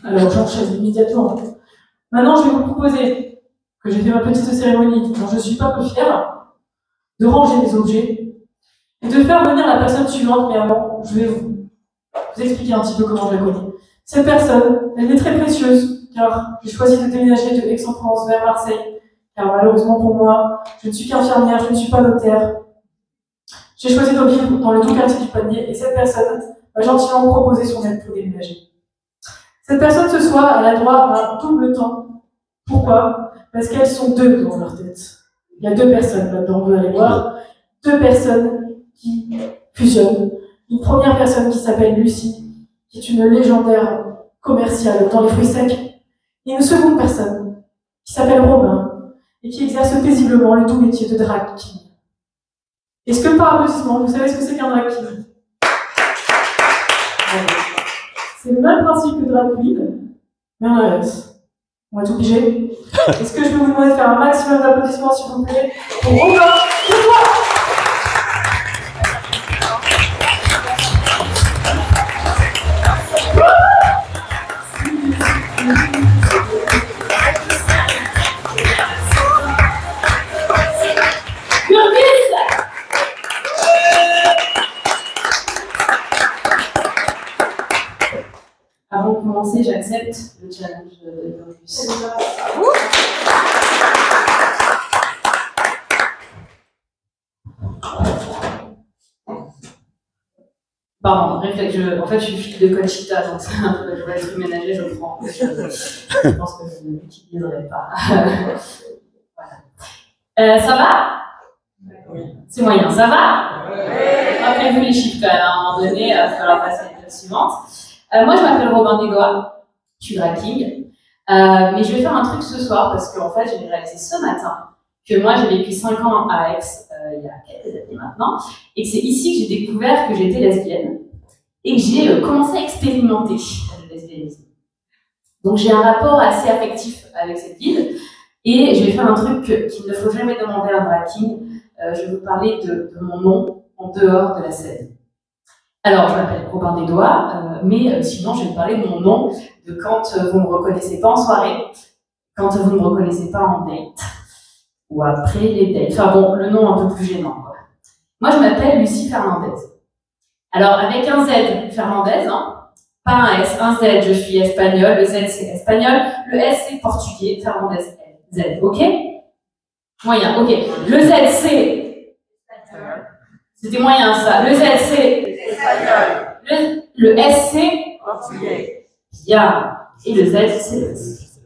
Alors j'enchaîne immédiatement. Maintenant, je vais vous proposer, que j'ai fait ma petite cérémonie, dont je ne suis pas peu fière, de ranger mes objets et de faire venir la personne suivante, mais avant, je vais vous expliquer un petit peu comment je la connais. Cette personne, elle est très précieuse, car j'ai choisi de déménager de Aix-en-Provence vers Marseille, car malheureusement pour moi, je ne suis qu'infirmière, je ne suis pas notaire. J'ai choisi de vivre dans le doux quartier du Panier, et cette personne m'a gentiment proposé son aide pour déménager. Cette personne ce soir, elle a droit à un double temps. Pourquoi? Parce qu'elles sont deux dans leur tête. Il y a deux personnes là-dedans, vous allez voir. Deux personnes qui fusionnent. Une première personne qui s'appelle Lucie, qui est une légendaire commerciale dans les fruits secs. Et une seconde personne qui s'appelle Robin et qui exerce paisiblement le doux métier de drag king. Est-ce que par applaudissement, vous savez ce que c'est qu'un drag king? C'est le même principe que drag queen, mais en inverse. On va être obligé. Est-ce que je peux vous demander de faire un maximum d'applaudissements, s'il vous plaît, pour Robin et toi? Avant de commencer, j'accepte le challenge de Lorbus. Pardon, réflexe, en fait je suis fille de Conchita, donc c'est un peu, je vais être ménagée, je prends. Je pense que je ne l'utiliserai pas. Voilà. Ça va? C'est moyen, ça va? Rappelez-vous les chiffres quand même, à un moment donné, il va falloir passer à l'étape suivante. Moi je m'appelle Robin Desgois, je suis drag king, mais je vais faire un truc ce soir parce qu'en fait j'ai réalisé ce matin que moi j'ai vécu 5 ans à Aix, il y a quelques années maintenant, et que c'est ici que j'ai découvert que j'étais lesbienne et que j'ai commencé à expérimenter le lesbianisme. Donc j'ai un rapport assez affectif avec cette ville et je vais faire un truc qu'il ne faut jamais demander à un drag king. Je vais vous parler de mon nom en dehors de la scène. Alors, je m'appelle Robin Desgois, mais sinon, je vais vous parler de mon nom de quand vous ne me reconnaissez pas en soirée, quand vous ne me reconnaissez pas en date, ou après les dates. Enfin bon, le nom un peu plus gênant, quoi. Moi, je m'appelle Lucie Fernandez. Alors, avec un Z, Fernandez, hein, pas un S, un Z, je suis espagnole, le Z, c'est espagnol, le S, c'est portugais, Fernandez, Z, ok? Moyen, ok. Le Z, c'est... C'était moyen, ça. Le Z, c'est... Le S, c'est... Portugais. Bien. Et le Z, c'est le S.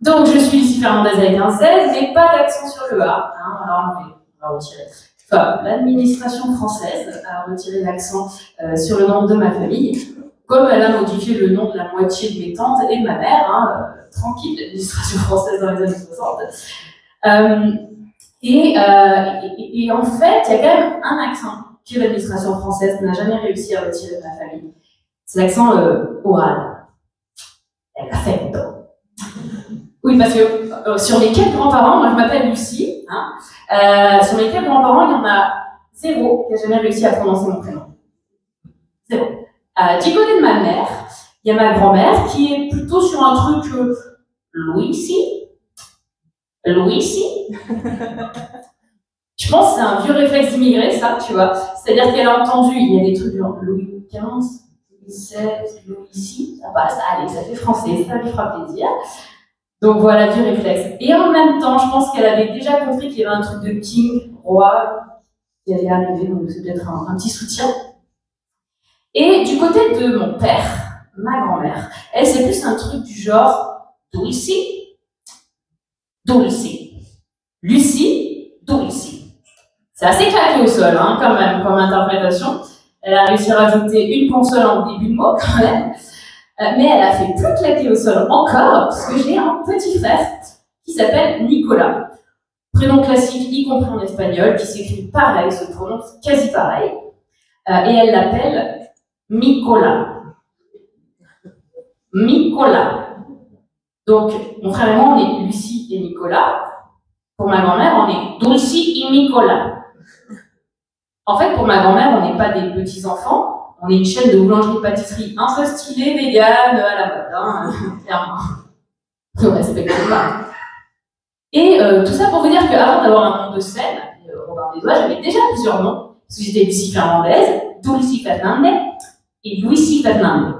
Donc, je suis Lucie Fernandez avec un Z, mais pas d'accent sur le A. Hein, alors, on va retirer. Enfin, l'administration française a retiré l'accent sur le nom de ma famille, comme elle a modifié le nom de la moitié de mes tantes et de ma mère. Hein, tranquille, l'administration française dans les années 60. Et en fait, il y a quand même un accent que l'administration française n'a jamais réussi à retirer de ma famille. C'est l'accent oral. Elle l'a fait. Oui, parce que sur les 4 grands-parents, moi je m'appelle Lucie, hein, sur les 4 grands-parents, il y en a 0 qui n'a jamais réussi à prononcer mon prénom. 0. Du côté de ma mère, il y a ma grand-mère qui est plutôt sur un truc Louis-ci. Je pense que c'est un vieux réflexe d'immigré, ça, tu vois. C'est-à-dire qu'elle a entendu, il y a des trucs genre Louis XV, Louis XVI, Louis-ci, ça passe, allez, ça fait français, ça lui fera plaisir. Donc voilà, vieux réflexe. Et en même temps, je pense qu'elle avait déjà compris qu'il y avait un truc de king, roi, qui allait arriver, donc c'est peut-être un petit soutien. Et du côté de mon père, ma grand-mère, elle, c'est plus un truc du genre Dulcie, Lucie, Dulcie. C'est assez claqué au sol, hein, quand même, comme interprétation. Elle a réussi à rajouter une console en début de mot, quand même. Mais elle a fait plus claquer au sol encore, parce que j'ai un petit frère qui s'appelle Nicolas. Prénom classique, y compris en espagnol, qui s'écrit pareil, se prononce quasi pareil. Et elle l'appelle Micola. Donc, mon frère et moi, on est Lucie et Nicolas. Pour ma grand-mère, on est Dulcie et Nicolas. En fait, pour ma grand-mère, on n'est pas des petits-enfants, on est une chaîne de boulangerie-pâtisserie un peu stylée, vegan, à la mode, hein, clairement. Je ne respecte pas. Et tout ça pour vous dire qu'avant d'avoir un nom de scène, Robin des Doigts, j'avais déjà plusieurs noms. Parce que j'étais Lucie Fernandez, Dulcie Fernandez et Lucie Fernandez.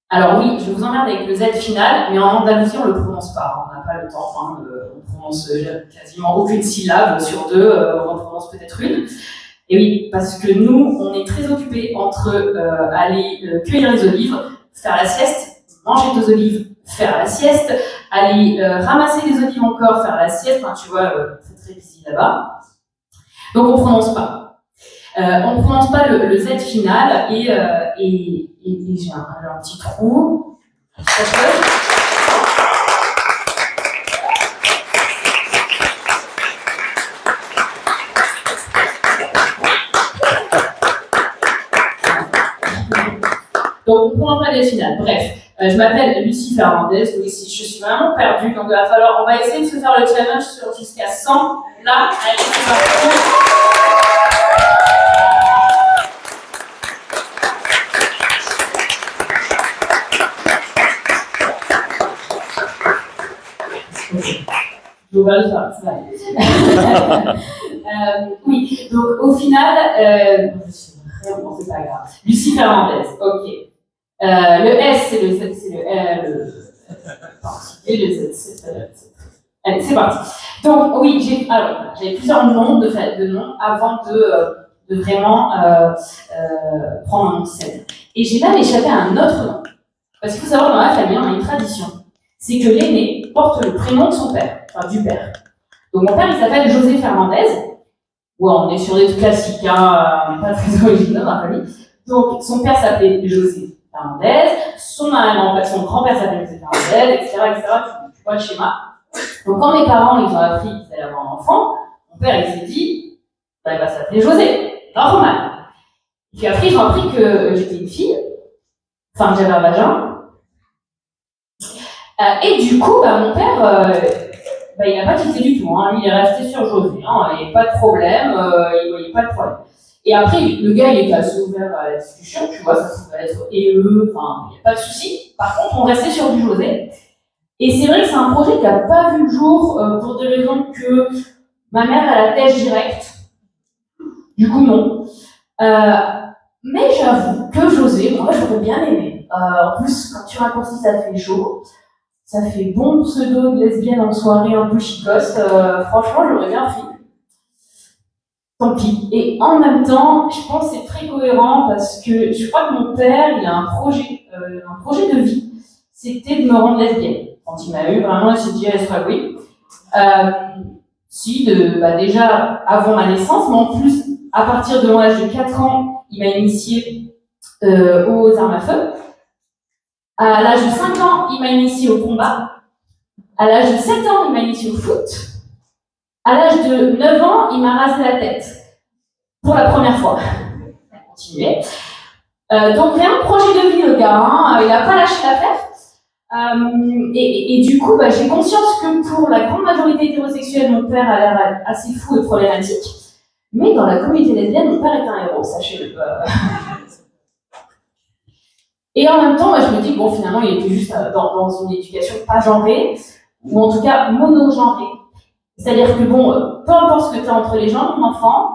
Alors oui, je vous emmerde avec le Z final, mais en Andalousie, on ne le prononce pas. On n'a pas le temps. Hein, on prononce quasiment aucune syllabe sur deux. On en prononce peut-être une. Et oui, parce que nous, on est très occupés entre aller cueillir les olives, faire la sieste, manger des olives, faire la sieste, aller ramasser les olives encore, faire la sieste. Enfin, tu vois, c'est très busy là-bas. Donc on ne prononce pas. On ne prononce pas le Z final et j'ai un petit trou. Donc on ne prononce pas les finales. Bref, je m'appelle Lucie Fernandez, donc ici je suis vraiment perdue, donc il va falloir, on va essayer de se faire le challenge sur jusqu'à 100. Là, allez, c'est parti. Oui, donc au final, vraiment, c'est pas grave. Lucie Fernandez, ok. Le S, c'est le L. Et le Z, allez, c'est parti. Donc, oui, j'avais plusieurs noms de noms avant de vraiment prendre un nom de scène. Et j'ai même échappé à un autre nom. Parce qu'il faut savoir, dans la famille, on a une tradition. C'est que l'aîné porte le prénom de son père, enfin du père. Donc mon père, il s'appelle José Fernandez. Ouais, on est sur des trucs classiques, hein, pas très originaux dans la famille. Donc son père s'appelait José Fernandez, son grand-père s'appelait José Fernandez, etc., etc. Tu vois le schéma. Donc quand mes parents, ils ont appris qu'ils allaient avoir un enfant, mon père, il s'est dit, bah, il va s'appeler José, normal. Et puis après, ils ont appris que j'étais une fille, enfin que j'avais un vagin. Et du coup, bah, mon père, il n'a pas tilté du tout. Hein. Lui, il est resté sur José. Hein. Il n'y a pas de problème. Il ne voyait pas de problème. Et après, le gars, il était assez ouvert à la discussion. Tu vois, ça pouvait être enfin, il n'y a pas de souci. Par contre, on restait sur du José. Et c'est vrai que c'est un projet qui n'a pas vu le jour pour des raisons que ma mère, elle a tèche directe. Du coup, non. Mais j'avoue que José, moi, j'aurais bien aimé. En plus, quand tu raccourcis, ça fait chaud. Ça fait bon pseudo de lesbienne en soirée un peu chicos. Franchement, j'aurais bien pris. Tant pis. Et en même temps, je pense que c'est très cohérent parce que je crois que mon père, il a un projet de vie. C'était de me rendre lesbienne. Quand il m'a eu, vraiment, il s'est dit, elle sera oui. Déjà avant ma naissance, mais en plus, à partir de l'âge de 4 ans, il m'a initiée aux armes à feu. À l'âge de 5 ans, il m'a initié au combat. À l'âge de 7 ans, il m'a initié au foot. À l'âge de 9 ans, il m'a rasé la tête. Pour la première fois. On va continuer. Donc, vraiment, projet de vie, le gars. Hein. Il n'a pas lâché l'affaire. Et du coup, j'ai conscience que pour la grande majorité hétérosexuelle, mon père a l'air assez fou et problématique. Mais dans la communauté lesbienne, mon père est un héros, sachez-le. Et en même temps, je me dis, bon, finalement, il était juste dans une éducation pas genrée, ou en tout cas monogenrée. C'est-à-dire que, bon, peu importe ce que tu as entre les jambes, mon enfant,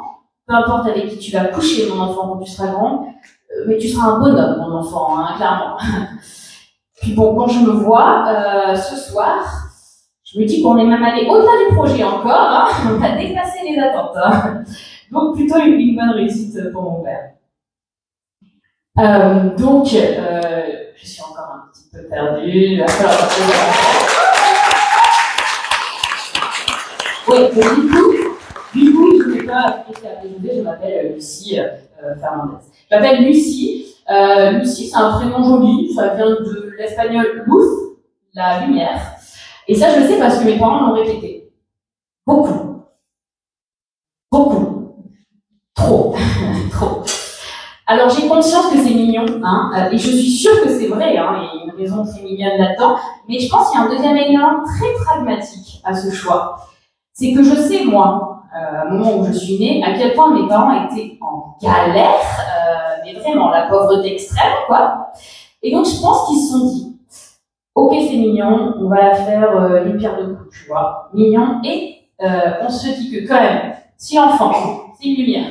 peu importe avec qui tu vas coucher, mon enfant, quand tu seras grand, mais tu seras un bonhomme, mon enfant, hein, clairement. Puis bon, quand je me vois, ce soir, je me dis qu'on est même allé au-delà du projet encore, hein, on a dépassé les attentes. Hein. Donc, plutôt une bonne réussite pour mon père. Je suis encore un petit peu perdue. Du coup, je ne sais pas je m'appelle Lucie Fernandez. Je m'appelle Lucie. Lucie, c'est un prénom joli, ça vient de l'espagnol luz, la lumière. Et ça, je le sais parce que mes parents l'ont répété. Beaucoup. Trop. Trop. Alors, j'ai conscience que c'est mignon, hein, et je suis sûre que c'est vrai, hein, il y a une raison très mignonne là-dedans, mais je pense qu'il y a un deuxième élément très pragmatique à ce choix. C'est que je sais, moi, au moment où je suis née, à quel point mes parents étaient en galère, mais vraiment la pauvreté extrême, quoi. Et donc je pense qu'ils se sont dit, ok c'est mignon, on va la faire les pierres de coups, tu vois, mignon, et on se dit que quand même, si l'enfant, c'est une lumière,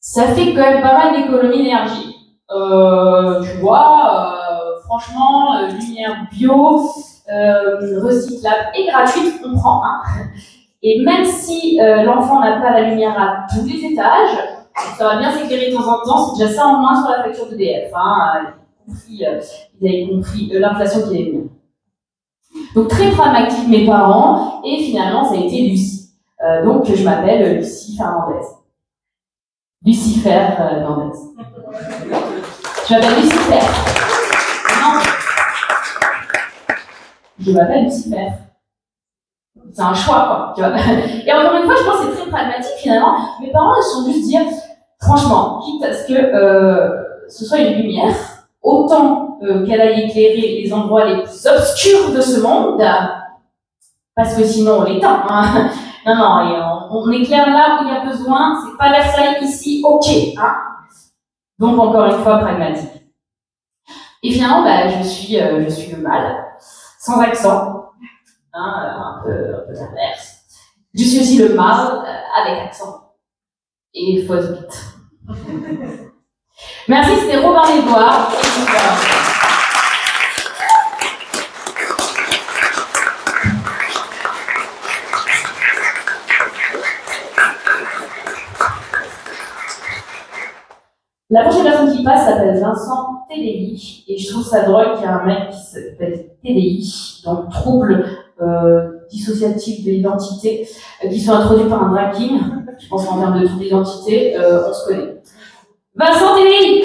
ça fait quand même pas mal d'économies d'énergie. Tu vois, franchement, lumière bio, recyclable et gratuite, on prend, hein. Et même si l'enfant n'a pas la lumière à tous les étages, ça va bien s'éclairer de temps en temps, c'est déjà ça en moins sur la facture d'EDF. Hein. Ils avaient compris l'inflation qui est venue. Donc très pragmatique mes parents, et finalement ça a été Lucie. Donc je m'appelle Lucie Fernandez. Lucifer Fernandez. Je m'appelle Lucifer. Non. Je m'appelle Lucifer. C'est un choix, quoi. Tu vois. Et encore une fois, je pense que c'est très pragmatique finalement. Mes parents, ils se sont juste dire, franchement, quitte à ce que ce soit une lumière, autant qu'elle aille éclairer les endroits les plus obscurs de ce monde, parce que sinon on l'éteint. Hein. Non, non, et on éclaire là où il y a besoin, c'est pas Versailles ici, ok. Hein. Donc encore une fois, pragmatique. Et finalement, bah, je suis le mal, sans accent. Hein, un peu l'inverse. Je suis aussi le mal avec accent. Et fausse bite. Merci, c'était Robin Desbois. La prochaine personne qui passe s'appelle Vincent TDI, et je trouve ça drôle qu'il y a un mec qui s'appelle TDI, donc trouble dissociatif de l'identité, qui sont introduits par un drag king. Je pense qu'en termes de trouble d'identité, on se connaît. Vincent TDI.